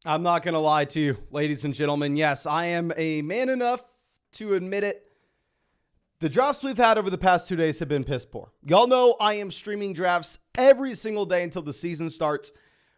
I'm not going to lie to you, ladies and gentlemen. Yes, I am a man enough to admit it. The drafts we've had over the past 2 days have been piss poor. Y'all know I am streaming drafts every single day until the season starts.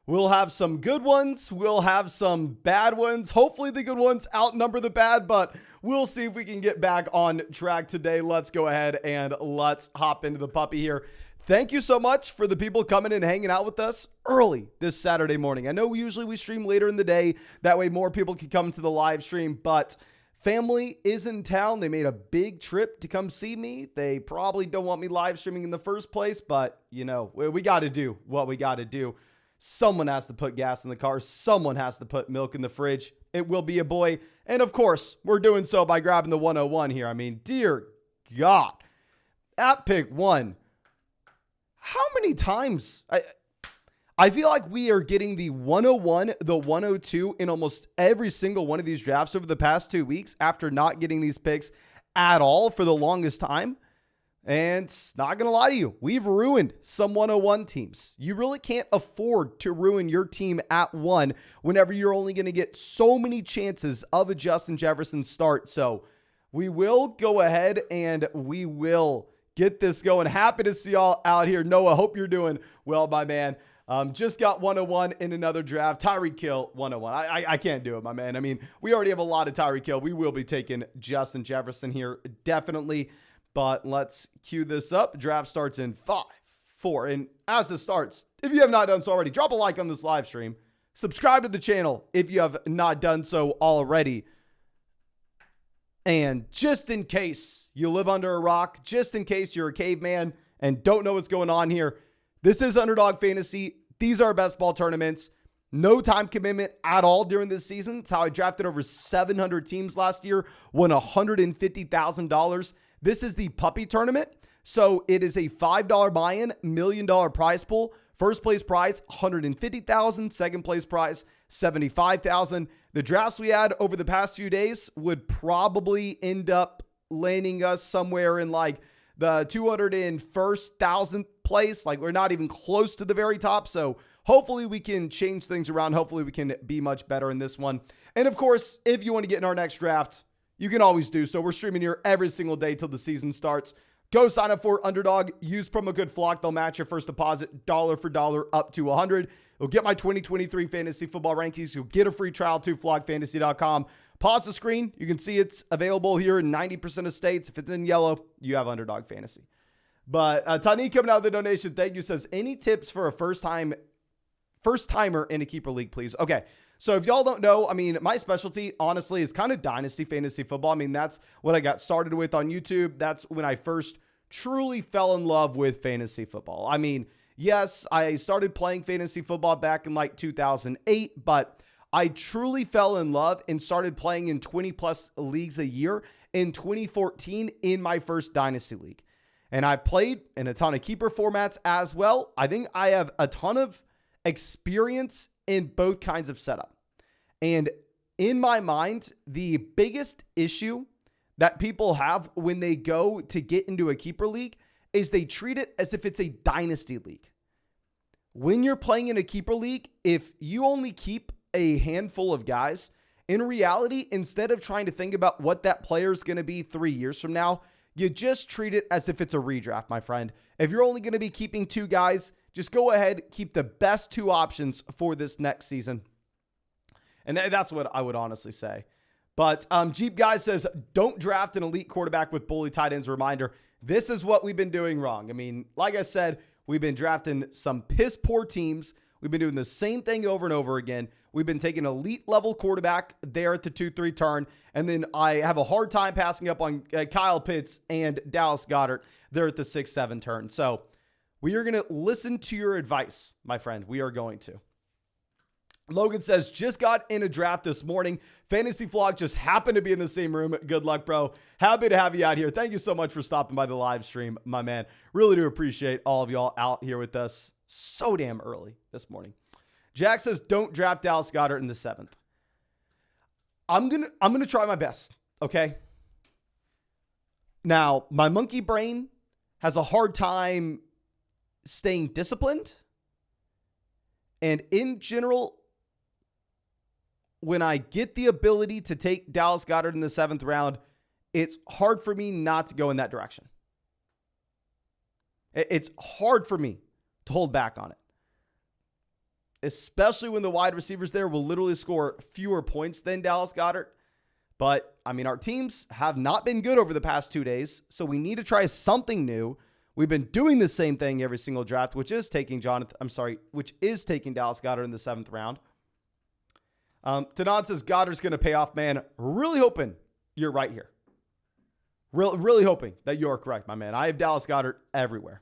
We'll have some good ones. We'll have some bad ones. Hopefully the good ones outnumber the bad, but we'll see if we can get back on track today. Let's go ahead and let's hop into the puppy here. Thank you so much for the people coming and hanging out with us early this Saturday morning. I know usually we stream later in the day. That way more people can come to the live stream, but family is in town. They made a big trip to come see me. They probably don't want me live streaming in the first place, but you know, we got to do what we got to do. Someone has to put gas in the car. Someone has to put milk in the fridge. It will be a boy. And of course, we're doing so by grabbing the 101 here. I mean, dear God, at pick one, how many times? I feel like we are getting the 101, the 102 in almost every single one of these drafts over the past 2 weeks after not getting these picks at all for the longest time. And not going to lie to you, we've ruined some 101 teams. You really can't afford to ruin your team at one whenever you're only going to get so many chances of a Justin Jefferson start. So we will go ahead and we will get this going. Happy to see y'all out here. Noah, hope you're doing well, my man. Just got 101 in another draft. Tyreek Hill, 101. I can't do it, my man. I mean, we already have a lot of Tyreek Hill. We will be taking Justin Jefferson here, definitely. But let's cue this up. Draft starts in 5, 4. And as this starts, if you have not done so already, drop a like on this live stream. Subscribe to the channel if you have not done so already. And just in case you live under a rock, just in case you're a caveman and don't know what's going on here, this is Underdog Fantasy. These are best ball tournaments. No time commitment at all during this season. It's how I drafted over 700 teams last year, won $150,000. This is the puppy tournament. So it is a $5 buy-in, $1 million prize pool. First place prize, $150,000. Second place prize, $75,000. The drafts we had over the past few days would probably end up landing us somewhere in like the 201,000th place. Like we're not even close to the very top. So hopefully we can change things around. Hopefully we can be much better in this one. And of course, if you want to get in our next draft, you can always do so. We're streaming here every single day till the season starts. Go sign up for Underdog. Use promo code FLOCK. They'll match your first deposit dollar for dollar up to $100. You'll get my 2023 fantasy football rankings. You'll get a free trial to flockfantasy.com. Pause the screen. You can see it's available here in 90% of states. If it's in yellow, you have Underdog Fantasy. But Tani coming out of the donation, thank you, says, any tips for a first-timer in a keeper league, please? Okay. So if y'all don't know, I mean, my specialty, honestly, is kind of Dynasty fantasy football. I mean, that's what I got started with on YouTube. That's when I first truly fell in love with fantasy football. I mean, yes, I started playing fantasy football back in like 2008, but I truly fell in love and started playing in 20 plus leagues a year in 2014 in my first Dynasty league. And I played in a ton of keeper formats as well. I think I have a ton of experience in both kinds of setup. And in my mind, the biggest issue that people have when they go to get into a keeper league is they treat it as if it's a dynasty league. When you're playing in a keeper league, if you only keep a handful of guys, in reality, instead of trying to think about what that player is going to be 3 years from now, you just treat it as if it's a redraft, my friend. If you're only going to be keeping 2 guys, just go ahead, keep the best 2 options for this next season. And that's what I would honestly say. But Jeep Guy says, don't draft an elite quarterback with bully tight ends. Reminder, this is what we've been doing wrong. I mean, like I said, we've been drafting some piss poor teams. We've been doing the same thing over and over again. We've been taking elite level quarterback there at the 2-3 turn. And then I have a hard time passing up on Kyle Pitts and Dallas Goedert there at the 6-7 turn. So we are going to listen to your advice, my friend. We are going to. Logan says, just got in a draft this morning. Fantasy Vlog just happened to be in the same room. Good luck, bro. Happy to have you out here. Thank you so much for stopping by the live stream, my man. Really do appreciate all of y'all out here with us so damn early this morning. Jack says, don't draft Dallas Goedert in the 7th. I'm gonna try my best, okay? Now, my monkey brain has a hard time staying disciplined. And in general, when I get the ability to take Dallas Goedert in the 7th round, it's hard for me not to go in that direction. It's hard for me to hold back on it, especially when the wide receivers there will literally score fewer points than Dallas Goedert. But, I mean, our teams have not been good over the past 2 days, so we need to try something new. We've been doing the same thing every single draft, which is taking Dallas Goedert in the 7th round. Tanan says Goddard's going to pay off, man. Really hoping you're right here. Really hoping that you're correct, my man. I have Dallas Goedert everywhere.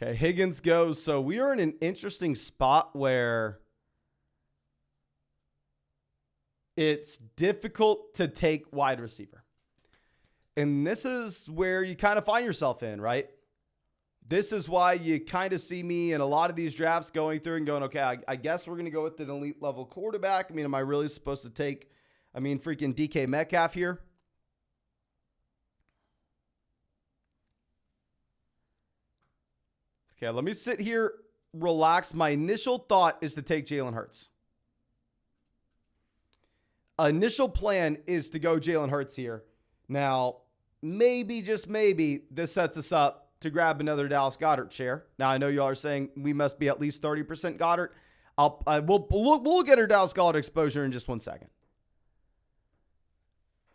Okay, Higgins goes. So we are in an interesting spot where it's difficult to take wide receiver. And this is where you kind of find yourself in, right? This is why you kind of see me in a lot of these drafts going through and going, okay, I guess we're going to go with an elite level quarterback. I mean, am I really supposed to take, freaking DK Metcalf here? Okay, let me sit here, relax. My initial thought is to take Jalen Hurts. Initial plan is to go Jalen Hurts here. Now, maybe, just maybe, this sets us up to grab another Dallas Goedert share. Now, I know y'all are saying we must be at least 30% Goedert. We'll get our Dallas Goedert exposure in just 1 second.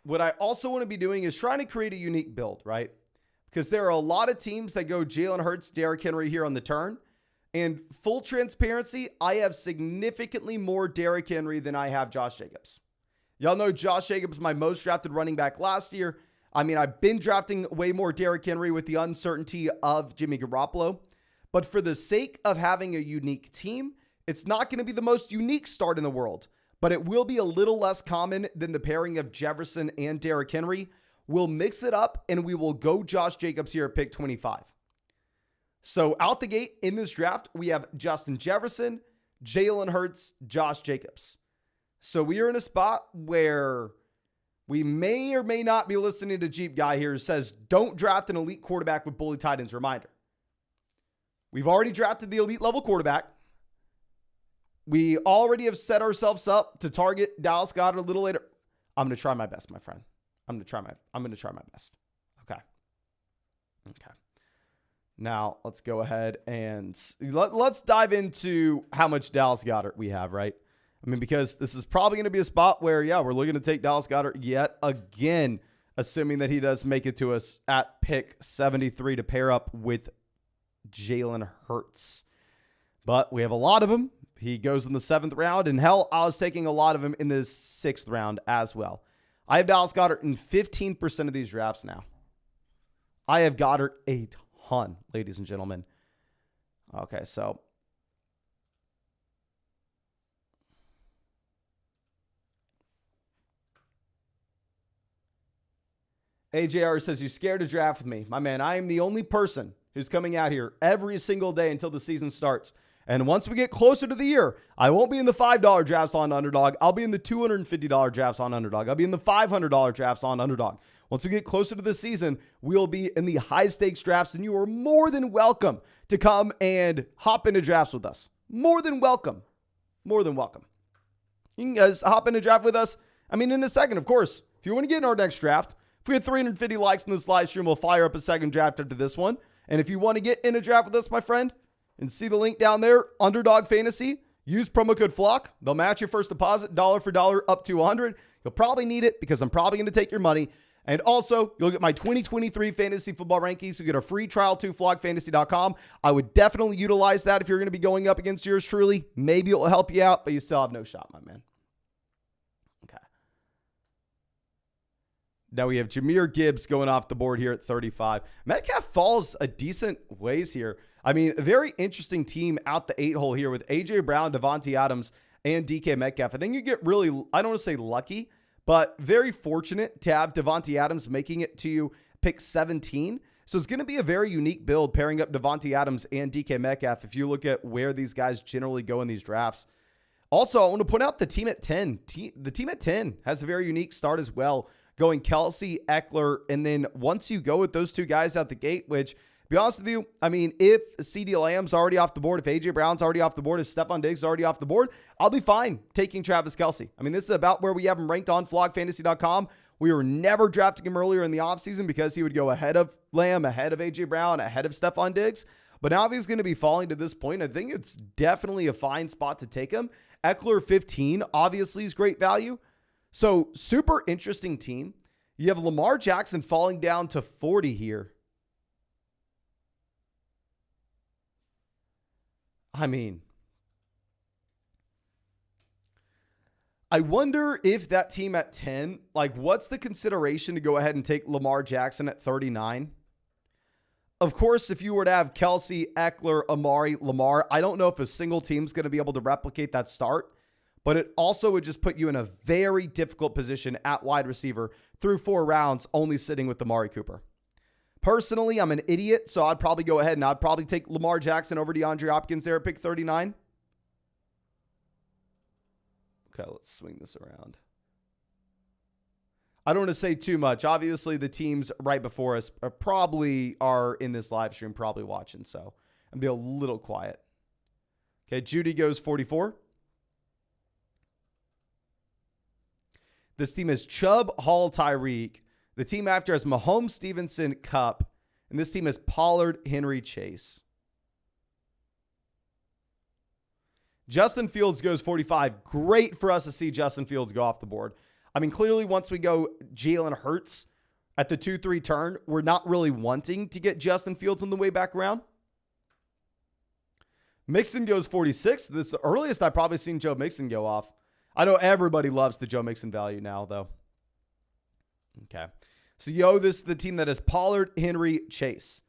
What I also want to be doing is trying to create a unique build, right? Because there are a lot of teams that go Jalen Hurts, Derrick Henry here on the turn. And full transparency, I have significantly more Derrick Henry than I have Josh Jacobs. Y'all know Josh Jacobs, my most drafted running back last year. I've been drafting way more Derrick Henry with the uncertainty of Jimmy Garoppolo. But for the sake of having a unique team, it's not going to be the most unique start in the world. But it will be a little less common than the pairing of Jefferson and Derrick Henry. We'll mix it up, and we will go Josh Jacobs here at pick 25. So out the gate in this draft, we have Justin Jefferson, Jalen Hurts, Josh Jacobs. So we are in a spot where we may or may not be listening to Jeep Guy here who says, don't draft an elite quarterback with bully tight ends. Reminder. We've already drafted the elite level quarterback. We already have set ourselves up to target Dallas Goedert a little later. I'm going to try my best, my friend. I'm going to try my best. Okay. Now let's go ahead and let's dive into how much Dallas Goedert we have, right? Because this is probably going to be a spot where, we're looking to take Dallas Goedert yet again, assuming that he does make it to us at pick 73 to pair up with Jalen Hurts. But we have a lot of them. He goes in the 7th round, and hell, I was taking a lot of him in the 6th round as well. I have Dallas Goedert in 15% of these drafts now. I have Goedert a ton, ladies and gentlemen. Okay, so AJR says, you scared to draft with me. My man, I am the only person who's coming out here every single day until the season starts. And once we get closer to the year, I won't be in the $5 drafts on Underdog. I'll be in the $250 drafts on Underdog. I'll be in the $500 drafts on Underdog. Once we get closer to the season, we'll be in the high-stakes drafts, and you are more than welcome to come and hop into drafts with us. More than welcome. More than welcome. You can guys hop into draft with us. In a second, of course. If you want to get in our next draft, if we get 350 likes in this live stream, we'll fire up a second draft after this one. And if you want to get in a draft with us, my friend, and see the link down there, Underdog Fantasy, use promo code FLOCK. They'll match your first deposit dollar for dollar up to $100. You'll probably need it because I'm probably going to take your money. And also, you'll get my 2023 fantasy football rankings. You get a free trial to flockfantasy.com. I would definitely utilize that if you're going to be going up against yours truly. Maybe it will help you out, but you still have no shot, my man. Okay. Now we have Jahmyr Gibbs going off the board here at 35. Metcalf falls a decent ways here. A very interesting team out the 8-hole here with A.J. Brown, Devontae Adams, and DK Metcalf. I think you get really, I don't want to say lucky, but very fortunate to have Devontae Adams making it to pick 17. So it's going to be a very unique build pairing up Devontae Adams and DK Metcalf if you look at where these guys generally go in these drafts. Also, I want to point out the team at 10. The team at 10 has a very unique start as well, going Kelsey, Eckler, and then once you go with those two guys out the gate, which, to be honest with you, I mean, if CeeDee Lamb's already off the board, if A.J. Brown's already off the board, if Stephon Diggs is already off the board, I'll be fine taking Travis Kelce. I mean, this is about where we have him ranked on flogfantasy.com. We were never drafting him earlier in the offseason because he would go ahead of Lamb, ahead of A.J. Brown, ahead of Stephon Diggs. But now if he's going to be falling to this point, I think it's definitely a fine spot to take him. Eckler 15 obviously is great value. So super interesting team. You have Lamar Jackson falling down to 40 here. I mean, I wonder if that team at 10, like what's the consideration to go ahead and take Lamar Jackson at 39? Of course, if you were to have Kelsey, Eckler, Amari, Lamar, I don't know if a single team's going to be able to replicate that start, but it also would just put you in a very difficult position at wide receiver through 4 rounds, only sitting with Amari Cooper. Personally, I'm an idiot, so I'd probably go ahead and I'd probably take Lamar Jackson over DeAndre Hopkins there at pick 39. Okay, let's swing this around. I don't want to say too much. Obviously, the teams right before us probably are in this live stream, probably watching. So I'm be a little quiet. Okay, Judy goes 44. This team is Chubb, Hall, Tyreek. The team after is Mahomes, Stevenson, Cup. And this team is Pollard, Henry, Chase. Justin Fields goes 45. Great for us to see Justin Fields go off the board. I mean, clearly, once we go Jalen Hurts at the 2-3 turn, we're not really wanting to get Justin Fields on the way back around. Mixon goes 46. This is the earliest I've probably seen Joe Mixon go off. I know everybody loves the Joe Mixon value now, though. Okay. So, this is the team that is Pollard, Henry, Chase.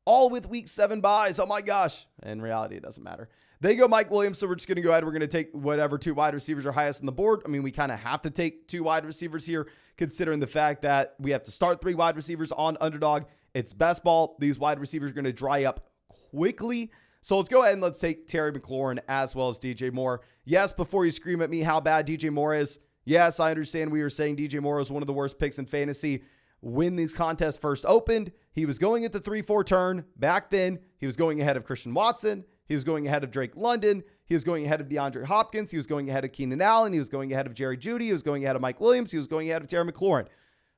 All with week 7 buys. Oh, my gosh. In reality, it doesn't matter. They go Mike Williams, so we're just going to go ahead. We're going to take whatever 2 wide receivers are highest on the board. I mean, we kind of have to take 2 wide receivers here, considering the fact that we have to start 3 wide receivers on Underdog. It's best ball. These wide receivers are going to dry up quickly. So let's go ahead and let's take Terry McLaurin as well as DJ Moore. Yes, before you scream at me how bad DJ Moore is, yes, I understand we were saying DJ Moore was one of the worst picks in fantasy. When these contests first opened, he was going at the 3-4 turn. Back then, he was going ahead of Christian Watson. He was going ahead of Drake London. He was going ahead of DeAndre Hopkins. He was going ahead of Keenan Allen. He was going ahead of Jerry Jeudy. He was going ahead of Mike Williams. He was going ahead of Terry McLaurin.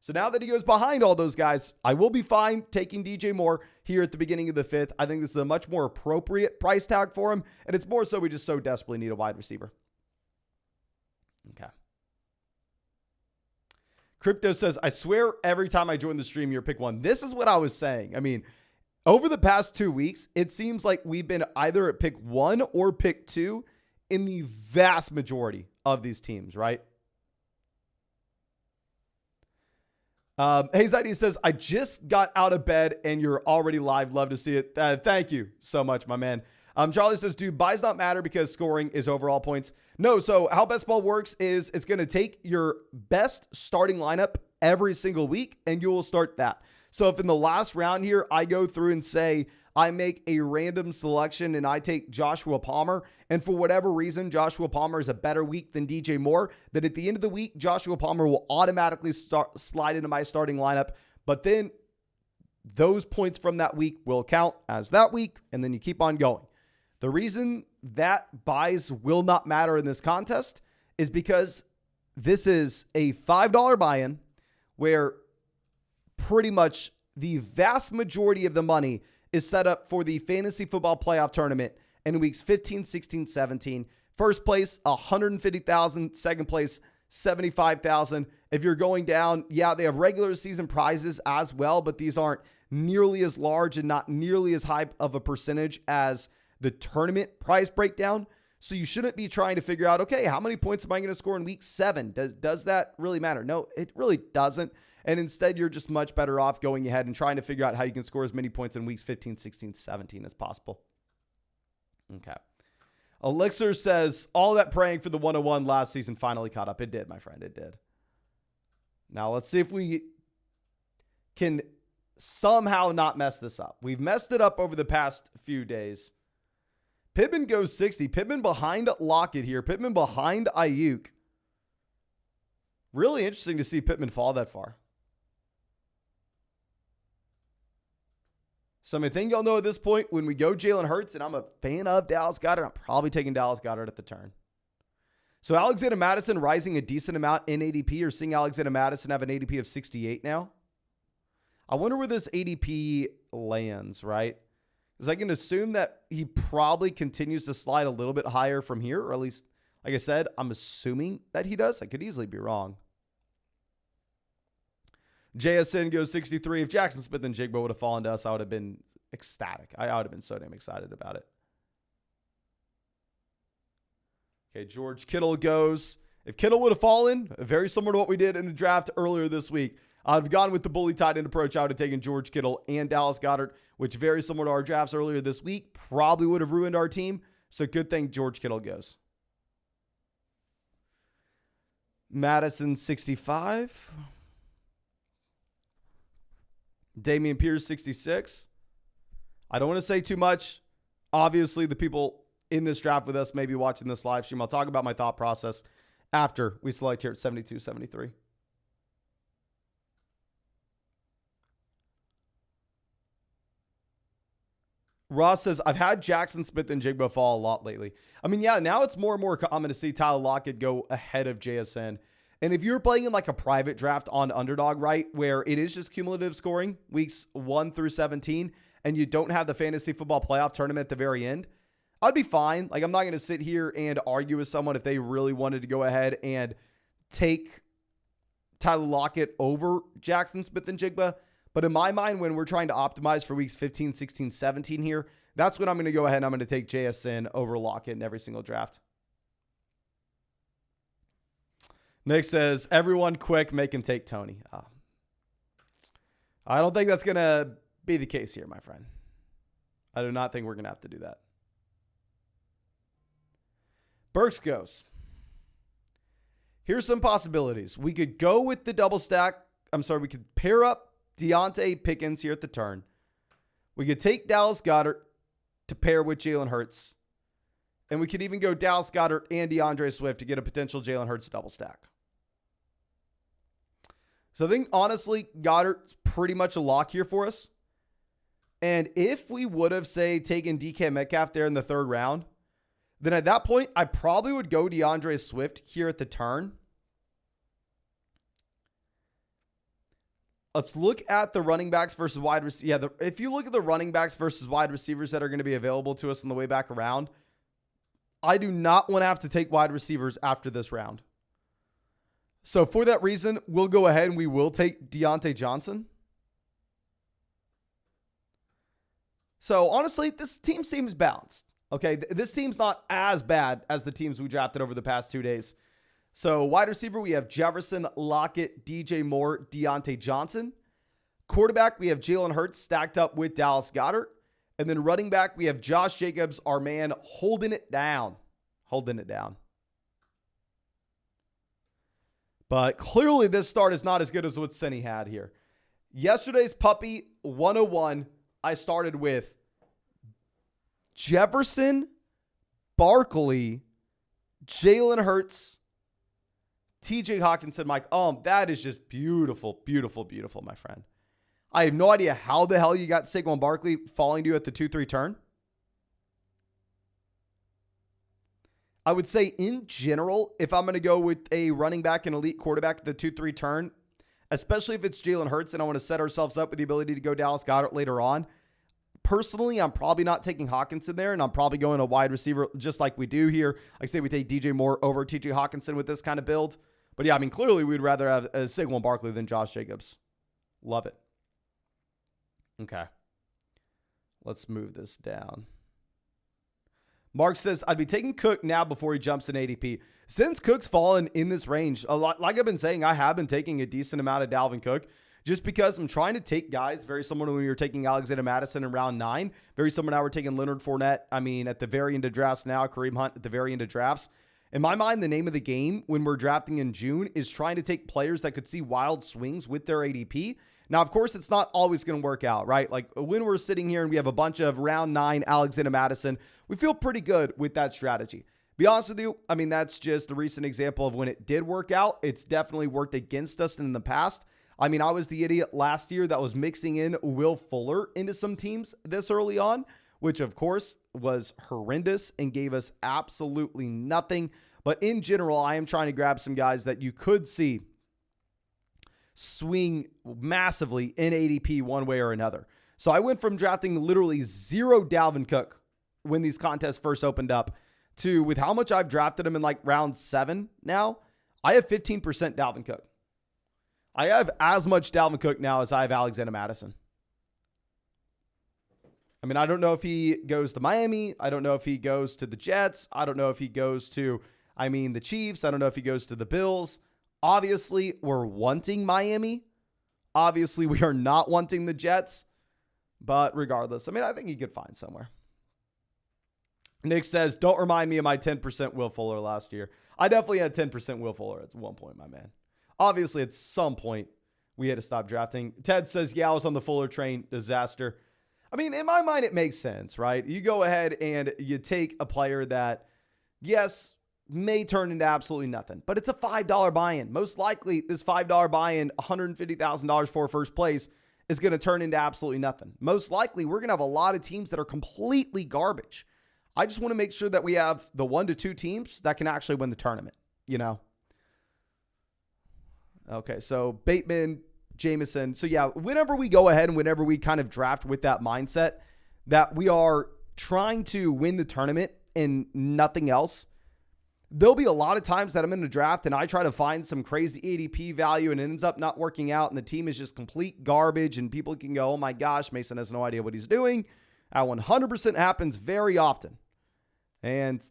So now that he goes behind all those guys, I will be fine taking DJ Moore here at the beginning of the 5th. I think this is a much more appropriate price tag for him. And it's more so we just so desperately need a wide receiver. Okay. Crypto says, I swear every time I join the stream, you're pick 1. This is what I was saying. I mean, over the past 2 weeks, it seems like we've been either at pick 1 or pick 2 in the vast majority of these teams, right? Hayes ID says, I just got out of bed and you're already live. Love to see it. Thank you so much, my man. Charlie says, do buys not matter because scoring is overall points? No. So how best ball works is it's going to take your best starting lineup every single week and you will start that. So if in the last round here, I go through and say, I make a random selection and I take Joshua Palmer, and for whatever reason, Joshua Palmer is a better week than DJ Moore, then at the end of the week, Joshua Palmer will automatically slide into my starting lineup. But then those points from that week will count as that week, and then you keep on going. The reason that buys will not matter in this contest is because this is a $5 buy-in where pretty much the vast majority of the money is set up for the fantasy football playoff tournament in weeks 15, 16, 17. First place, $150,000. Second place, $75,000. If you're going down, yeah, they have regular season prizes as well, but these aren't nearly as large and not nearly as high of a percentage as the tournament prize breakdown. So you shouldn't be trying to figure out, okay, how many points am I going to score in week 7? Does that really matter? No, it really doesn't. And instead, you're just much better off going ahead and trying to figure out how you can score as many points in weeks 15, 16, 17 as possible. Okay. Elixir says, all that praying for the 101 last season finally caught up. It did, my friend. It did. Now, let's see if we can somehow not mess this up. We've messed it up over the past few days. Pittman goes 60. Pittman behind Lockett here. Pittman behind Ayuk. Really interesting to see Pittman fall that far. So I think y'all know at this point, when we go Jalen Hurts, and I'm a fan of Dallas Goedert, I'm probably taking Dallas Goedert at the turn. So Alexander Mattison rising a decent amount in ADP. Or seeing Alexander Mattison have an ADP of 68 now. I wonder where this ADP lands, right? Because I can assume that he probably continues to slide a little bit higher from here, or at least, like I said, I'm assuming that he does. I could easily be wrong. JSN goes 63. If Jackson Smith and Jigba would have fallen to us, I would have been ecstatic. I would have been so damn excited about it. Okay, George Kittle goes. If Kittle would have fallen, very similar to what we did in the draft earlier this week, I'd have gone with the bully tight end approach. I would have taken George Kittle and Dallas Goedert, which very similar to our drafts earlier this week, probably would have ruined our team. So good thing George Kittle goes. Madison 65. Dameon Pierce 66. I don't want to say too much. Obviously, the people in this draft with us may be watching this live stream. I'll talk about my thought process after we select here at 72, 73. Ross says, I've had Jackson Smith and Jigba fall a lot lately. I mean, yeah, now it's more and more common to see Tyler Lockett go ahead of JSN. And if you're playing in like a private draft on Underdog, right, where it is just cumulative scoring, weeks 1 through 17, and you don't have the fantasy football playoff tournament at the very end, I'd be fine. Like, I'm not going to sit here and argue with someone if they really wanted to go ahead and take Tyler Lockett over Jackson Smith and Jigba. But in my mind, when we're trying to optimize for weeks 15, 16, 17 here, that's when I'm going to go ahead and I'm going to take JSN over Lockett in every single draft. Nick says, everyone quick, make him take Tony. I don't think that's going to be the case here, my friend. I do not think we're going to have to do that. Burks goes. Here's some possibilities. We could go with the double stack. We could pair up Deontay Pickens here at the turn. We could take Dallas Goedert to pair with Jalen Hurts. And we could even go Dallas Goedert and DeAndre Swift to get a potential Jalen Hurts double stack. So I think, honestly, Goddard's pretty much a lock here for us. And if we would have, say, taken DK Metcalf there in the third round, then at that point, I probably would go DeAndre Swift here at the turn. Let's look at the running backs versus wide receivers. Yeah, if you look at the running backs versus wide receivers that are going to be available to us on the way back around, I do not want to have to take wide receivers after this round. So for that reason, we'll go ahead and we will take Deontay Johnson. So honestly, this team seems balanced. Okay, this team's not as bad as the teams we drafted over the past 2 days. So wide receiver, we have Jefferson, Lockett, DJ Moore, Deontay Johnson. Quarterback, we have Jalen Hurts stacked up with Dallas Goedert. And then running back, we have Josh Jacobs, our man, holding it down. Holding it down. But clearly this start is not as good as what Cinny had here. Yesterday's Puppy 101, I started with Jefferson, Barkley, Jalen Hurts, TJ Hawkinson, Mike. That is just beautiful, beautiful, beautiful, my friend. I have no idea how the hell you got Saquon Barkley falling to you at the 2-3 turn. I would say in general, if I'm going to go with a running back and elite quarterback at the 2-3 turn, especially if it's Jalen Hurts and I want to set ourselves up with the ability to go Dallas Goedert later on, personally, I'm probably not taking Hawkinson there, and I'm probably going a wide receiver just like we do here. Like I say, we take DJ Moore over TJ Hawkinson with this kind of build. But yeah, I mean, clearly we'd rather have Saquon Barkley than Josh Jacobs. Love it. Okay. Let's move this down. Mark says, I'd be taking Cook now before he jumps in ADP. Since Cook's fallen in this range, a lot, like I've been saying, I have been taking a decent amount of Dalvin Cook just because I'm trying to take guys very similar to when you're taking Alexander Mattison in round 9. Very similar now we're taking Leonard Fournette. I mean, at the very end of drafts now, Kareem Hunt at the very end of drafts. In my mind, the name of the game when we're drafting in June is trying to take players that could see wild swings with their ADP. Now, of course, it's not always going to work out, right? Like when we're sitting here and we have a bunch of round 9 Alexander Madison, we feel pretty good with that strategy. Be honest with you, I mean, that's just a recent example of when it did work out. It's definitely worked against us in the past. I mean, I was the idiot last year that was mixing in Will Fuller into some teams this early on, which of course was horrendous and gave us absolutely nothing. But in general, I am trying to grab some guys that you could see swing massively in ADP one way or another. So I went from drafting literally 0 Dalvin Cook when these contests first opened up to, with how much I've drafted him in like round 7 now, I have 15% Dalvin Cook. I have as much Dalvin Cook now as I have Alexander Madison. I mean, I don't know if he goes to Miami. I don't know if he goes to the Jets. I don't know if he goes to, the Chiefs. I don't know if he goes to the Bills. Obviously, we're wanting Miami. Obviously, we are not wanting the Jets. But regardless, I think he could find somewhere. Nick says, don't remind me of my 10% Will Fuller last year. I definitely had 10% Will Fuller at one point, my man. Obviously, at some point, we had to stop drafting. Ted says, yeah, I was on the Fuller train. Disaster. In my mind, it makes sense, right? You go ahead and you take a player that, yes, may turn into absolutely nothing, but it's a $5 buy-in. Most likely, this $5 buy-in, $150,000 for first place, is going to turn into absolutely nothing. Most likely, we're going to have a lot of teams that are completely garbage. I just want to make sure that we have the 1 to 2 teams that can actually win the tournament, Okay, so Bateman, Jameson. So yeah, whenever we go ahead and whenever we kind of draft with that mindset that we are trying to win the tournament and nothing else, there'll be a lot of times that I'm in the draft and I try to find some crazy ADP value and it ends up not working out and the team is just complete garbage and people can go, oh my gosh, Mason has no idea what he's doing. That 100% happens very often. And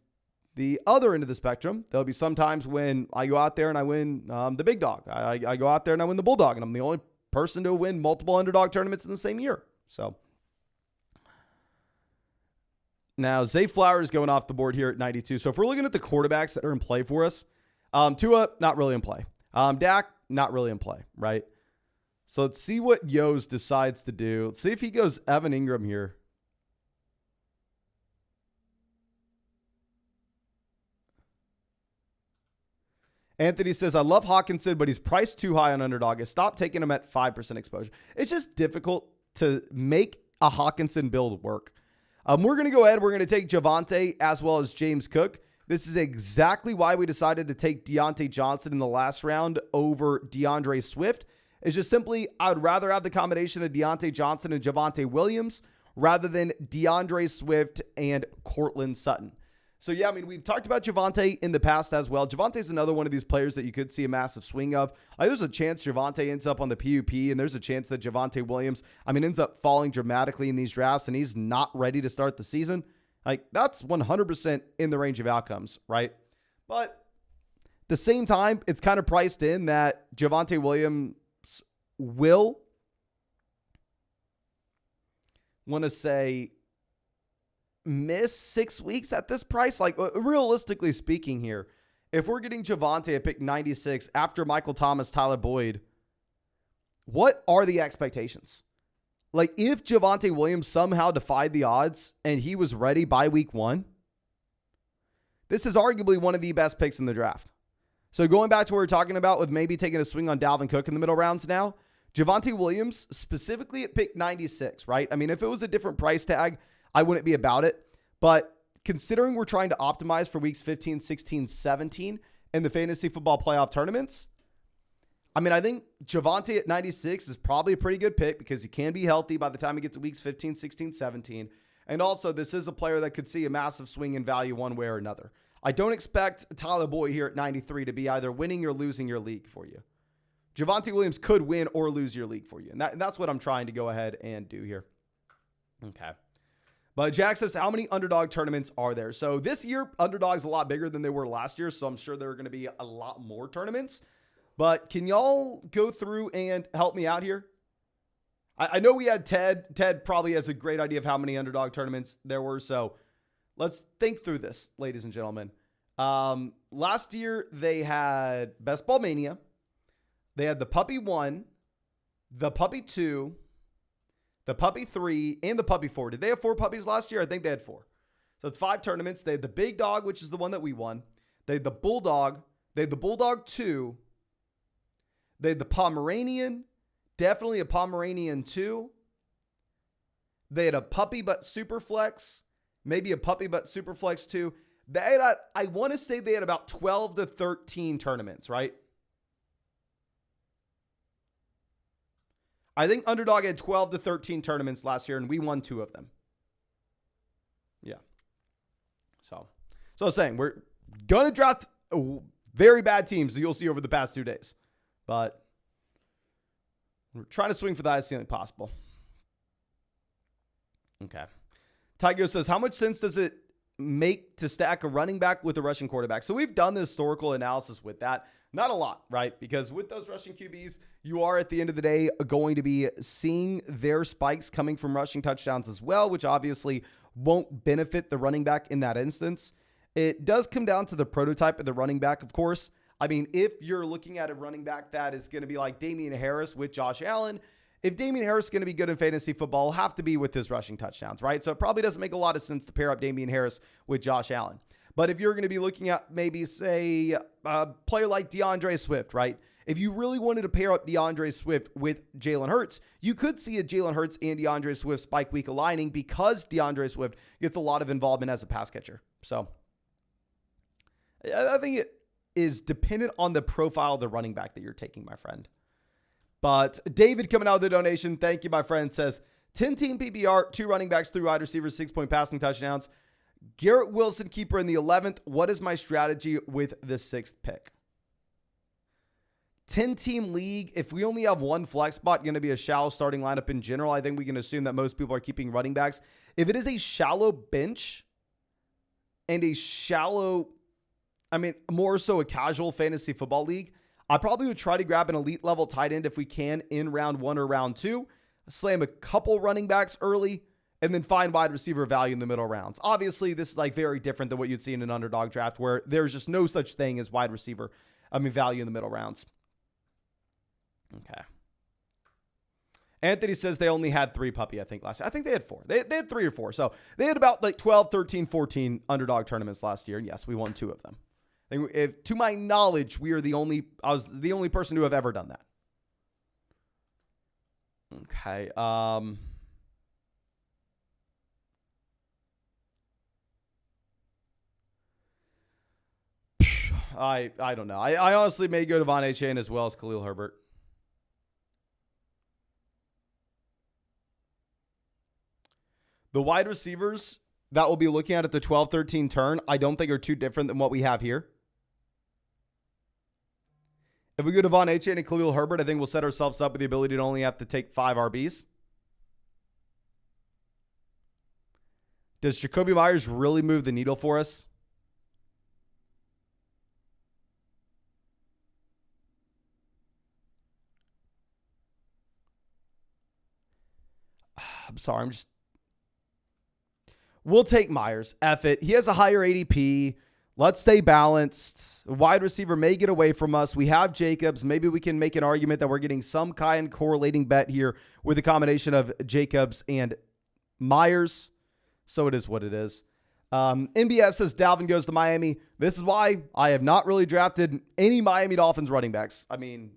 the other end of the spectrum, there'll be some times when I go out there and I win the big dog. I go out there and I win the bulldog, and I'm the only person to win multiple underdog tournaments in the same year. So now Zay Flowers going off the board here at 92. So if we're looking at the quarterbacks that are in play for us, Tua, not really in play. Dak, not really in play, right? So let's see what Yos decides to do. Let's see if he goes Evan Ingram here. Anthony says, I love Hawkinson, but he's priced too high on Underdog. I stopped taking him at 5% exposure. It's just difficult to make a Hawkinson build work. We're going to go ahead. We're going to take Javonte as well as James Cook. This is exactly why we decided to take Deontay Johnson in the last round over DeAndre Swift. It's just simply, I would rather have the combination of Deontay Johnson and Javonte Williams rather than DeAndre Swift and Courtland Sutton. So, yeah, we've talked about Javonte in the past as well. Javonte's another one of these players that you could see a massive swing of. There's a chance Javonte ends up on the PUP, and there's a chance that Javonte Williams, ends up falling dramatically in these drafts, and he's not ready to start the season. That's 100% in the range of outcomes, right? But at the same time, it's kind of priced in that Javonte Williams will miss 6 weeks at this price. Realistically speaking here, if we're getting Javonte at pick 96 after Michael Thomas, Tyler Boyd, what are the expectations? If Javonte Williams somehow defied the odds and he was ready by week 1, this is arguably one of the best picks in the draft. So going back to what we're talking about with maybe taking a swing on Dalvin Cook in the middle rounds now, Javonte Williams specifically at pick 96, right? If it was a different price tag, I wouldn't be about it. But considering we're trying to optimize for weeks 15, 16, 17 in the fantasy football playoff tournaments, I think Javonte at 96 is probably a pretty good pick because he can be healthy by the time he gets to weeks 15, 16, 17. And also, this is a player that could see a massive swing in value one way or another. I don't expect Tyler Boyd here at 93 to be either winning or losing your league for you. Javonte Williams could win or lose your league for you. And that's what I'm trying to go ahead and do here. Okay. But Jack says, how many underdog tournaments are there? So this year, underdog's a lot bigger than they were last year. So I'm sure there are going to be a lot more tournaments. But can y'all go through and help me out here? I know we had Ted. Ted probably has a great idea of how many underdog tournaments there were. So let's think through this, ladies and gentlemen. Last year, they had Best Ball Mania. They had the Puppy 1, the Puppy 2, the Puppy 3, and the Puppy 4. Did they have 4 puppies last year? I think they had 4. So it's 5 tournaments. They had the Big Dog, which is the one that we won. They had the Bulldog. They had the Bulldog 2. They had the Pomeranian. Definitely a Pomeranian 2. They had a Puppy But Superflex. Maybe a Puppy But Superflex 2. I want to say they had about 12 to 13 tournaments, right? I think Underdog had 12 to 13 tournaments last year, and we won 2 of them. Yeah. So I was saying, we're going to draft very bad teams that you'll see over the past 2 days. But we're trying to swing for the highest ceiling possible. Okay. Tiger says, how much sense does it make to stack a running back with a rushing quarterback? So we've done the historical analysis with that. Not a lot, right? Because with those rushing QBs, you are at the end of the day going to be seeing their spikes coming from rushing touchdowns as well, which obviously won't benefit the running back in that instance. It does come down to the prototype of the running back, of course. I mean, if you're looking at a running back that is going to be like Damian Harris with Josh Allen, if Damian Harris is going to be good in fantasy football, it'll have to be with his rushing touchdowns, right? So it probably doesn't make a lot of sense to pair up Damian Harris with Josh Allen. But if you're going to be looking at maybe, say, a player like DeAndre Swift, right? If you really wanted to pair up DeAndre Swift with Jalen Hurts, you could see a Jalen Hurts and DeAndre Swift spike week aligning because DeAndre Swift gets a lot of involvement as a pass catcher. So I think it is dependent on the profile of the running back that you're taking, my friend. But David coming out of the donation, thank you, my friend, says 10-team PPR, 2 running backs, 3 wide receivers, 6-point passing touchdowns. Garrett Wilson, keeper in the 11th. What is my strategy with the 6th pick? 10-team league. If we only have one flex spot, going to be a shallow starting lineup in general. I think we can assume that most people are keeping running backs. If it is a shallow bench and a shallow, more so a casual fantasy football league, I probably would try to grab an elite level tight end if we can in round 1 or round 2, slam a couple running backs early, and then find wide receiver value in the middle rounds. Obviously, this is like very different than what you'd see in an underdog draft where there's just no such thing as wide receiver, value in the middle rounds. Okay. Anthony says they only had 3 puppy, I think, last year. I think they had 4. They had 3 or 4. So they had about like 12, 13, 14 underdog tournaments last year. And yes, we won 2 of them. If, to my knowledge, I was the only person to have ever done that. Okay. I don't know. I honestly may go to Von Achane as well as Khalil Herbert. The wide receivers that we'll be looking at the 12-13 turn, I don't think are too different than what we have here. If we go to Von Achane and Khalil Herbert, I think we'll set ourselves up with the ability to only have to take 5 RBs. Does Jacoby Myers really move the needle for us? I'm sorry. We'll take Myers. F it. He has a higher ADP. Let's stay balanced. A wide receiver may get away from us. We have Jacobs. Maybe we can make an argument that we're getting some kind of correlating bet here with a combination of Jacobs and Myers. So it is what it is. NBF says Dalvin goes to Miami. This is why I have not really drafted any Miami Dolphins running backs.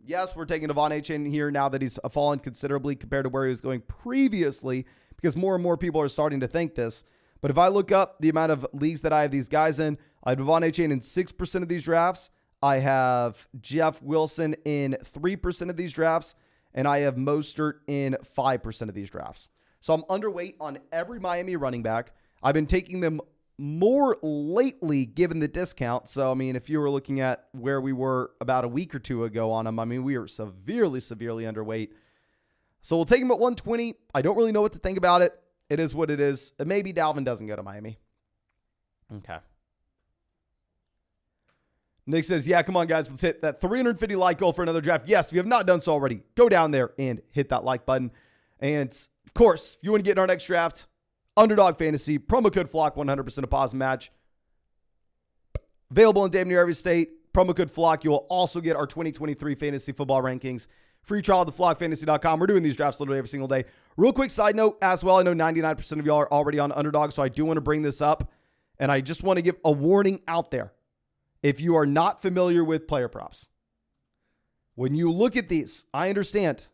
Yes, we're taking Von Achane here now that he's fallen considerably compared to where he was going previously because more and more people are starting to think this. But if I look up the amount of leagues that I have these guys in, I have Von Achane in 6% of these drafts. I have Jeff Wilson in 3% of these drafts. And I have Mostert in 5% of these drafts. So I'm underweight on every Miami running back. I've been taking them more lately given the discount. So, if you were looking at where we were about a week or 2 ago on them, we are severely underweight. So we'll take him at 120. I don't really know what to think about it. It is what it is. Maybe Dalvin doesn't go to Miami. Okay. Nick says, yeah, come on, guys. Let's hit that 350 like goal for another draft. Yes, if you have not done so already, go down there and hit that like button. And, of course, if you want to get in our next draft, Underdog Fantasy, promo code FLOCK, 100% deposit match. Available in damn near every state. Promo code FLOCK. You will also get our 2023 fantasy football rankings. Free trial at theflockfantasy.com. We're doing these drafts literally every single day. Real quick side note as well. I know 99% of y'all are already on Underdog, so I do want to bring this up. And I just want to give a warning out there. If you are not familiar with player props, when you look at these, I understand.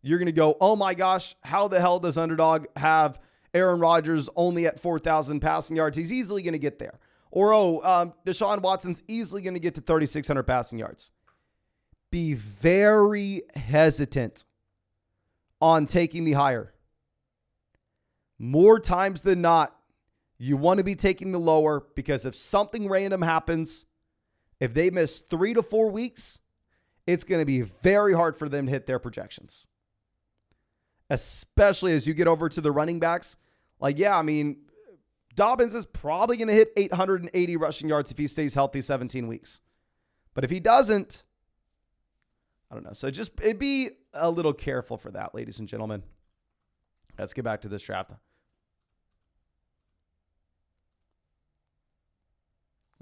You're going to go, oh my gosh, how the hell does Underdog have Aaron Rodgers only at 4,000 passing yards? He's easily going to get there. Or, Deshaun Watson's easily going to get to 3,600 passing yards. Be very hesitant on taking the higher. More times than not, you want to be taking the lower because if something random happens, if they miss 3 to 4 weeks, it's going to be very hard for them to hit their projections. Especially as you get over to the running backs. Dobbins is probably going to hit 880 rushing yards if he stays healthy 17 weeks. But if he doesn't, I don't know. So just be a little careful for that, ladies and gentlemen. Let's get back to this draft.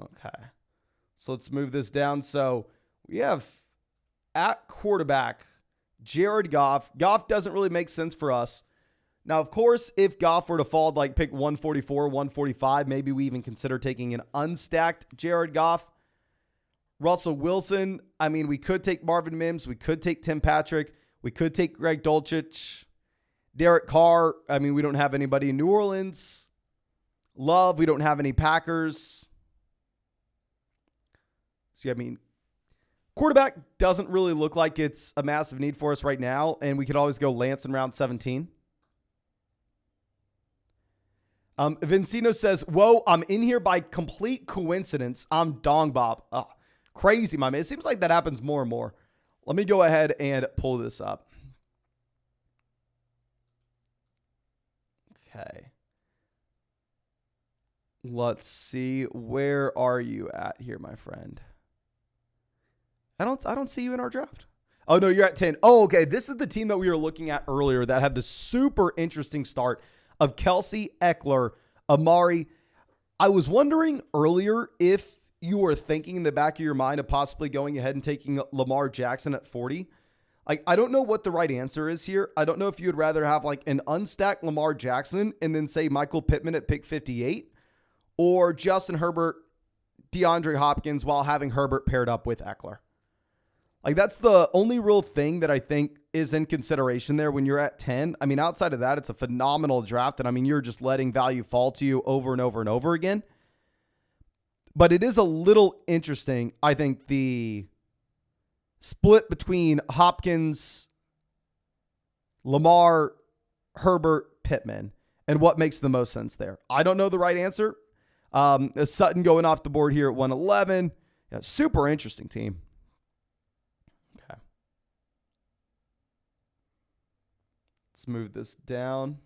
Okay. So let's move this down. So we have at quarterback, Jared Goff. Goff doesn't really make sense for us. Now, of course, if Goff were to fall like pick 144, 145, maybe we even consider taking an unstacked Jared Goff. Russell Wilson, we could take Marvin Mims. We could take Tim Patrick. We could take Greg Dulcich. Derek Carr, we don't have anybody in New Orleans. Love, we don't have any Packers. So, quarterback doesn't really look like it's a massive need for us right now, and we could always go Lance in round 17. Vincino says, whoa, I'm in here by complete coincidence. I'm Dong Bob. Oh, crazy, my man. It seems like that happens more and more. Let me go ahead and pull this up. Okay. Let's see. Where are you at here, my friend? I don't see you in our draft. Oh, no, you're at 10. Oh, okay. This is the team that we were looking at earlier that had the super interesting start of Kelsey, Eckler, Amari. I was wondering earlier if you were thinking in the back of your mind of possibly going ahead and taking Lamar Jackson at 40. I don't know what the right answer is here. I don't know if you would rather have an unstacked Lamar Jackson and then say Michael Pittman at pick 58 or Justin Herbert, DeAndre Hopkins while having Herbert paired up with Eckler. That's the only real thing that I think is in consideration there when you're at 10. Outside of that, it's a phenomenal draft. And you're just letting value fall to you over and over and over again. But it is a little interesting, I think, the split between Hopkins, Lamar, Herbert, Pittman, and what makes the most sense there. I don't know the right answer. Sutton going off the board here at 111. Yeah, super interesting team. Let's move this down.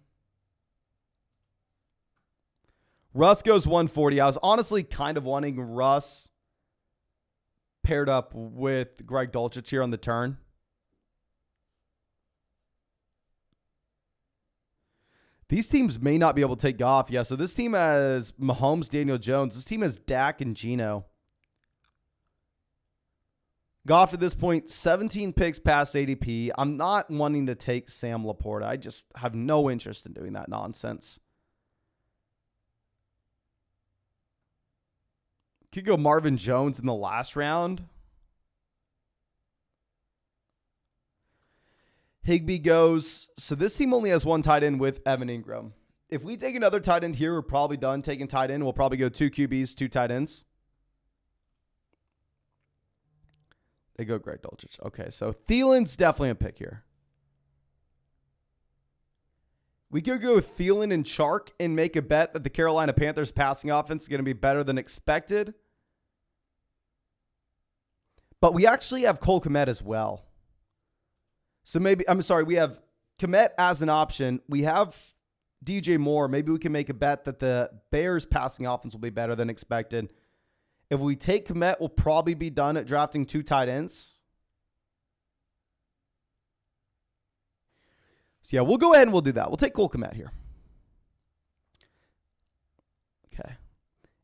Russ goes 140. I was honestly kind of wanting Russ paired up with Greg Dulcich here on the turn. These teams may not be able to take Goff. Yeah, so this team has Mahomes, Daniel Jones. This team has Dak and Geno. Goff at this point, 17 picks past ADP. I'm not wanting to take Sam Laporta. I just have no interest in doing that nonsense. Could go Marvin Jones in the last round. Higbee goes. So this team only has one tight end with Evan Ingram. If we take another tight end here, we're probably done taking tight end. We'll probably go 2 QBs, 2 tight ends. They go Greg Dulcich. Okay, so Thielen's definitely a pick here. We could go Thielen and Chark and make a bet that the Carolina Panthers passing offense is going to be better than expected. But we actually have Cole Kmet as well. So maybe, we have Kmet as an option. We have DJ Moore. Maybe we can make a bet that the Bears passing offense will be better than expected. If we take Kmet, we'll probably be done at drafting 2 tight ends. So yeah, we'll go ahead and we'll do that. We'll take Cole Kmet here. Okay.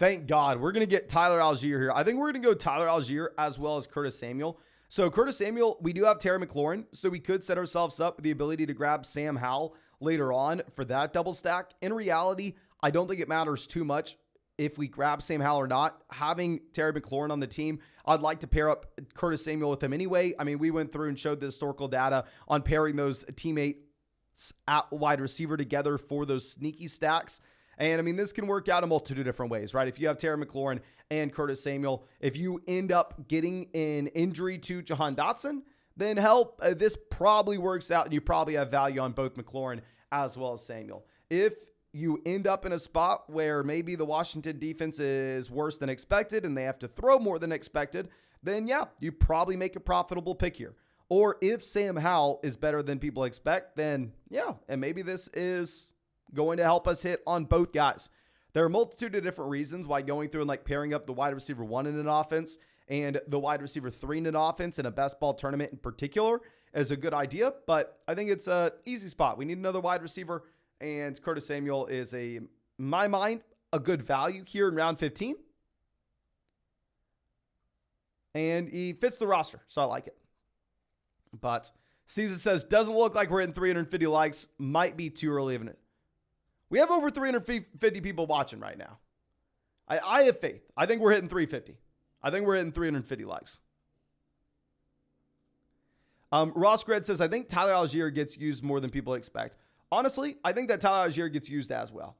Thank God. We're going to get Tyler Algier here. I think we're going to go Tyler Algier as well as Curtis Samuel. So Curtis Samuel, we do have Terry McLaurin, so we could set ourselves up with the ability to grab Sam Howell later on for that double stack. In reality, I don't think it matters too much if we grab Sam Howell or not. Having Terry McLaurin on the team, I'd like to pair up Curtis Samuel with him anyway. I mean, we went through and showed the historical data on pairing those teammates at wide receiver together for those sneaky stacks. And I mean, this can work out a multitude of different ways, right? If you have Terry McLaurin and Curtis Samuel, if you end up getting an injury to Jahan Dotson, then this probably works out and you probably have value on both McLaurin as well as Samuel. If you end up in a spot where maybe the Washington defense is worse than expected and they have to throw more than expected, then yeah, you probably make a profitable pick here. Or if Sam Howell is better than people expect, then yeah, and maybe this is going to help us hit on both guys. There are a multitude of different reasons why going through and like pairing up the wide receiver 1 in an offense and the wide receiver 3 in an offense in a best ball tournament in particular is a good idea, but I think it's an easy spot. We need another wide receiver, and Curtis Samuel is, in my mind, a good value here in round 15. And he fits the roster, so I like it. But Caesar says, doesn't look like we're hitting 350 likes. Might be too early of it. We have over 350 people watching right now. I have faith. I think we're hitting 350. I think we're hitting 350 likes. Ross Gred says, I think Tyler Algier gets used more than people expect. Honestly, I think that Tyler Algier gets used as well.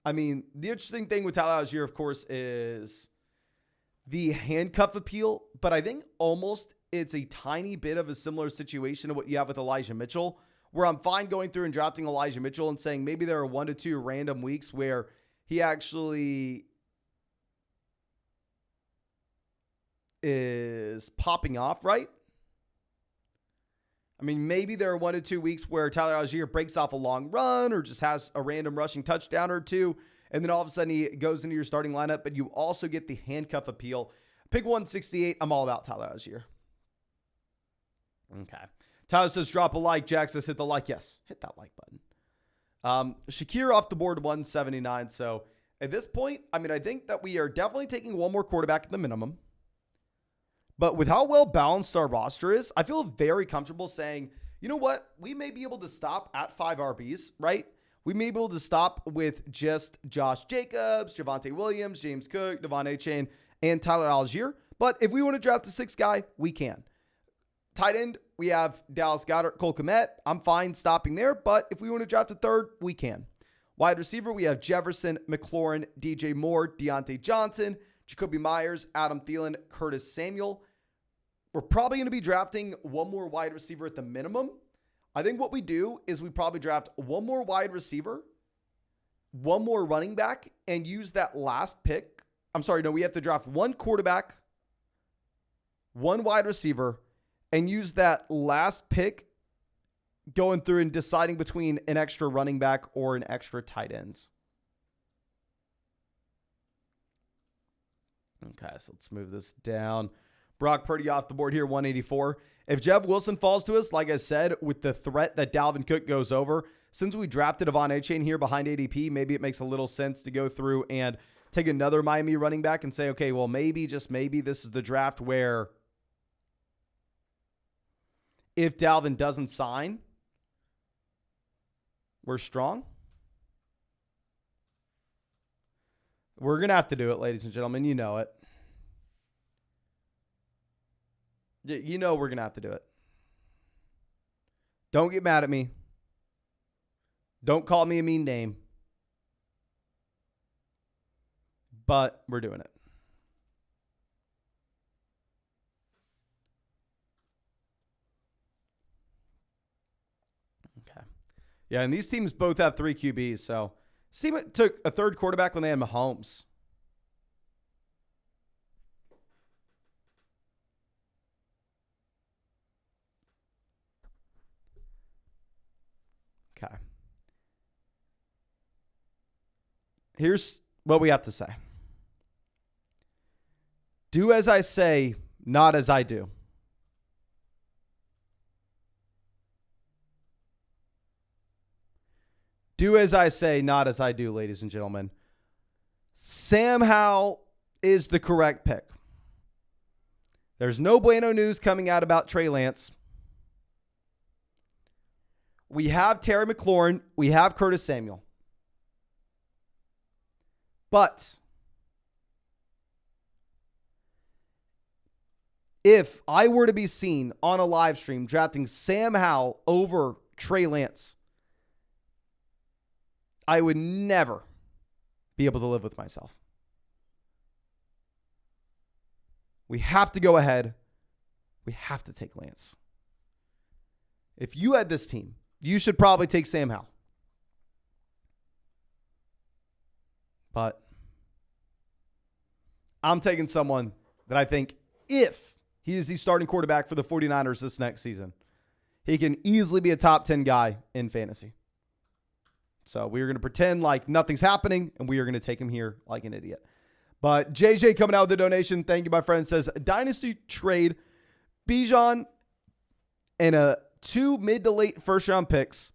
I mean, the interesting thing with Tyler Algier, of course, is the handcuff appeal, but I think almost it's a tiny bit of a similar situation to what you have with Elijah Mitchell, where I'm fine going through and drafting Elijah Mitchell and saying maybe there are 1 to 2 random weeks where he actually is popping off, right? I mean, maybe there are 1 to 2 weeks where Tyler Algier breaks off a long run or just has a random rushing touchdown or two, and then all of a sudden he goes into your starting lineup, but you also get the handcuff appeal. Pick 168, I'm all about Tyler Algier. Okay. Tyler says, drop a like. Jack says, hit the like. Yes, hit that like button. Shakir off the board, 179. So at this point, I mean, I think that we are definitely taking one more quarterback at the minimum. But with how well balanced our roster is, I feel very comfortable saying, you know what? We may be able to stop at 5 RBs, right? We may be able to stop with just Josh Jacobs, Javonte Williams, James Cook, Devon Achane, and Tyler Algier. But if we want to draft a 6th guy, we can. Tight end, we have Dallas Goedert, Cole Kmet. I'm fine stopping there, but if we want to draft a 3rd, we can. Wide receiver, we have Jefferson, McLaurin, DJ Moore, Deontay Johnson, Jacoby Myers, Adam Thielen, Curtis Samuel. We're probably going to be drafting one more wide receiver at the minimum. I think what we do is we probably draft one more wide receiver, one more running back, and use that last pick. I'm sorry, no, we have to draft one quarterback, one wide receiver, and use that last pick going through and deciding between an extra running back or an extra tight ends. Okay, so let's move this down. Brock Purdy off the board here, 184. If Jeff Wilson falls to us, like I said, with the threat that Dalvin Cook goes over, since we drafted Devon Achane here behind ADP, maybe it makes a little sense to go through and take another Miami running back and say, okay, well, maybe, just maybe, this is the draft where if Dalvin doesn't sign, we're strong. We're going to have to do it, ladies and gentlemen. You know it. You know we're going to have to do it. Don't get mad at me. Don't call me a mean name. But we're doing it. Okay. Yeah, and these teams both have 3 QBs, so Seema took a 3rd quarterback when they had Mahomes. Okay. Here's what we have to say. Do as I say, not as I do. Do as I say, not as I do, ladies and gentlemen. Sam Howell is the correct pick. There's no bueno news coming out about Trey Lance. We have Terry McLaurin. We have Curtis Samuel. But if I were to be seen on a live stream drafting Sam Howell over Trey Lance, I would never be able to live with myself. We have to go ahead. We have to take Lance. If you had this team, you should probably take Sam Howell. But I'm taking someone that I think, if he is the starting quarterback for the 49ers this next season, he can easily be a top 10 guy in fantasy. So we are going to pretend like nothing's happening, and we are going to take him here like an idiot. But JJ coming out with the donation. Thank you, my friend. Says, Dynasty trade Bijan and 2 mid to late first round picks,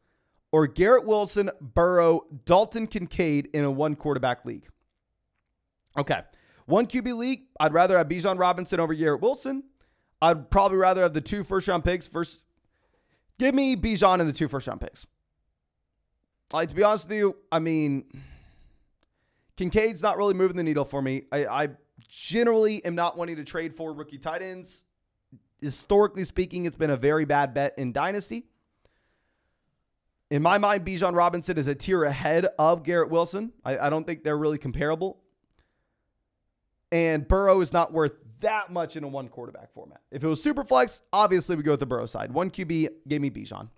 or Garrett Wilson, Burrow, Dalton Kincaid in a 1 quarterback league. Okay. 1 QB league, I'd rather have Bijan Robinson over Garrett Wilson. I'd probably rather have the 2 first round picks. Give me Bijan and the 2 first round picks. To be honest with you, I mean, Kincaid's not really moving the needle for me. I generally am not wanting to trade for rookie tight ends. Historically speaking, it's been a very bad bet in Dynasty. In my mind, Bijan Robinson is a tier ahead of Garrett Wilson. I don't think they're really comparable. And Burrow is not worth that much in a 1 quarterback format. If it was super flex, obviously we go with the Burrow side. 1 QB, give me Bijan.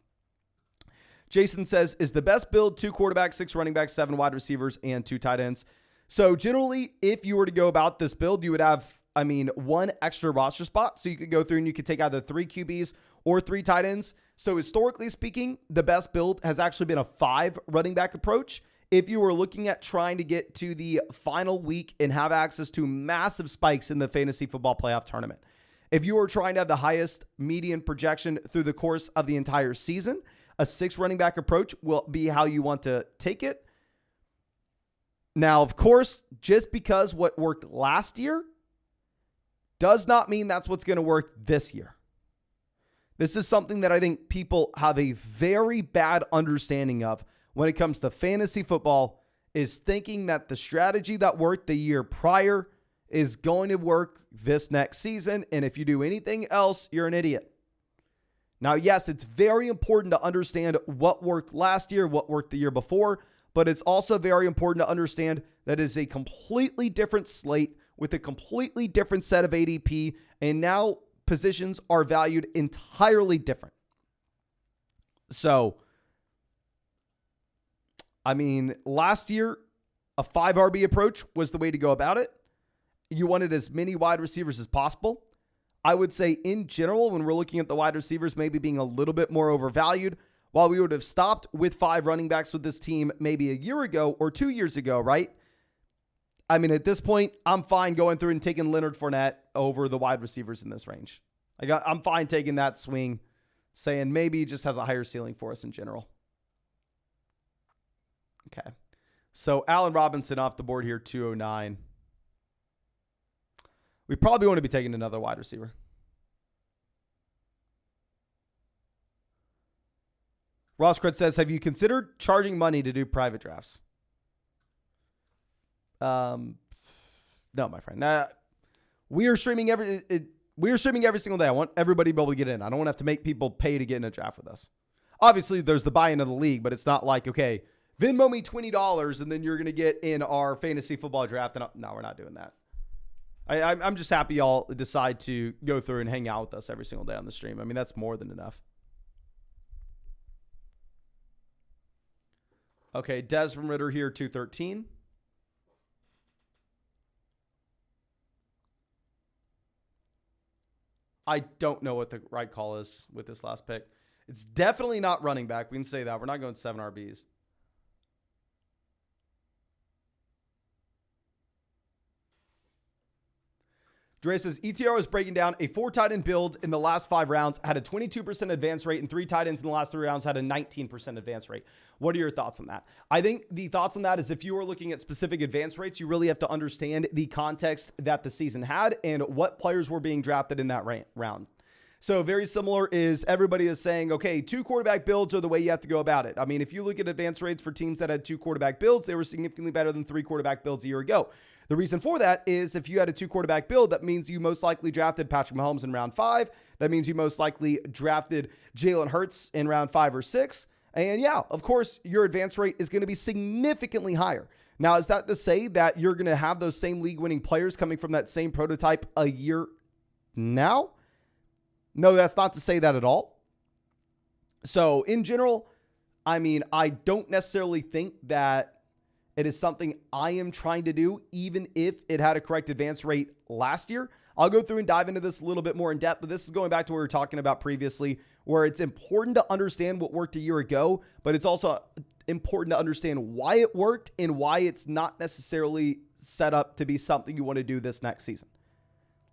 Jason says, is the best build 2 quarterbacks, 6 running backs, 7 wide receivers, and 2 tight ends. So generally, if you were to go about this build, you would have, 1 extra roster spot. So you could go through and you could take either 3 QBs or 3 tight ends. So historically speaking, the best build has actually been a 5 running back approach. If you were looking at trying to get to the final week and have access to massive spikes in the fantasy football playoff tournament. If you were trying to have the highest median projection through the course of the entire season, a 6 running back approach will be how you want to take it. Now, of course, just because what worked last year does not mean that's what's going to work this year. This is something that I think people have a very bad understanding of when it comes to fantasy football, is thinking that the strategy that worked the year prior is going to work this next season. And if you do anything else, you're an idiot. Now, yes, it's very important to understand what worked last year, what worked the year before, but it's also very important to understand that it's a completely different slate with a completely different set of ADP, and now positions are valued entirely different. So, last year, a 5 RB approach was the way to go about it. You wanted as many wide receivers as possible. I would say in general, when we're looking at the wide receivers maybe being a little bit more overvalued, while we would have stopped with 5 running backs with this team maybe a year ago or 2 years ago, right? At this point, I'm fine going through and taking Leonard Fournette over the wide receivers in this range. I'm fine taking that swing, saying maybe he just has a higher ceiling for us in general. Okay. So Allen Robinson off the board here, 209. We probably want to be taking another wide receiver. Ross Cred says, have you considered charging money to do private drafts? No, my friend. We are streaming every single day. I want everybody to be able to get in. I don't want to have to make people pay to get in a draft with us. Obviously, there's the buy-in of the league, but it's not like, okay, Venmo me $20 and then you're going to get in our fantasy football draft. And no, we're not doing that. I'm just happy y'all decide to go through and hang out with us every single day on the stream. That's more than enough. Okay, Desmond Ritter here, 213. I don't know what the right call is with this last pick. It's definitely not running back. We can say that. We're not going 7 RBs. Dre says, ETR was breaking down a 4 tight end build in the last 5 rounds, had a 22% advance rate, and 3 tight ends in the last 3 rounds had a 19% advance rate. What are your thoughts on that? I think the thoughts on that is if you are looking at specific advance rates, you really have to understand the context that the season had and what players were being drafted in that round. So very similar is everybody is saying, okay, 2 quarterback builds are the way you have to go about it. I mean, if you look at advance rates for teams that had 2 quarterback builds, they were significantly better than 3 quarterback builds a year ago. The reason for that is if you had a 2 quarterback build, that means you most likely drafted Patrick Mahomes in round 5. That means you most likely drafted Jalen Hurts in round 5 or 6. And yeah, of course, your advance rate is going to be significantly higher. Now, is that to say that you're going to have those same league-winning players coming from that same prototype a year now? No, that's not to say that at all. So in general, I mean, I don't necessarily think that it is something I am trying to do, even if it had a correct advance rate last year. I'll go through and dive into this a little bit more in depth, but this is going back to what we were talking about previously, where it's important to understand what worked a year ago, but it's also important to understand why it worked and why it's not necessarily set up to be something you want to do this next season.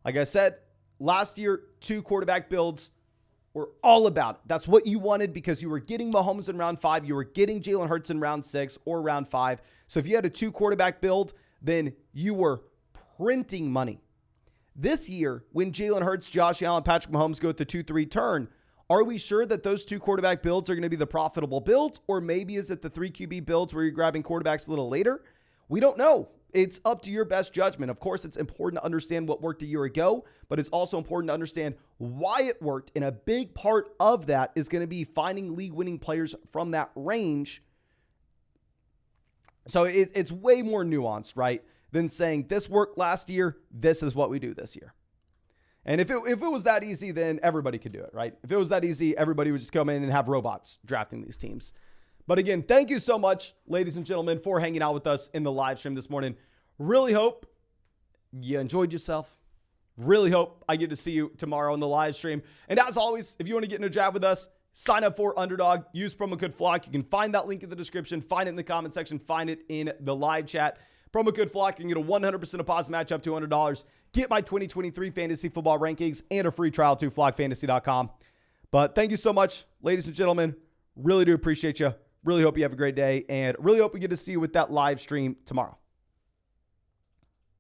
Like I said, last year, 2 quarterback builds were all about it. That's what you wanted because you were getting Mahomes in round 5. You were getting Jalen Hurts in round 6 or round 5. So if you had a 2 quarterback build, then you were printing money. This year, when Jalen Hurts, Josh Allen, Patrick Mahomes go with the 2-3 turn, are we sure that those 2 quarterback builds are going to be the profitable builds? Or maybe is it the 3 QB builds where you're grabbing quarterbacks a little later? We don't know. It's up to your best judgment. Of course, it's important to understand what worked a year ago, but it's also important to understand why it worked. And a big part of that is going to be finding league-winning players from that range. So it's way more nuanced, right, than saying this worked last year, this is what we do this year. And if it was that easy, then everybody could do it, right? If it was that easy, everybody would just come in and have robots drafting these teams. But again, thank you so much, ladies and gentlemen, for hanging out with us in the live stream this morning. Really hope you enjoyed yourself. Really hope I get to see you tomorrow in the live stream. And as always, if you want to get in a draft with us, sign up for Underdog. Use promo code FLOCK. You can find that link in the description. Find it in the comment section. Find it in the live chat. Promo code FLOCK. You can get a 100% deposit match up to $200. Get my 2023 fantasy football rankings and a free trial to flockfantasy.com. But thank you so much, ladies and gentlemen. Really do appreciate you. Really hope you have a great day, and really hope we get to see you with that live stream tomorrow.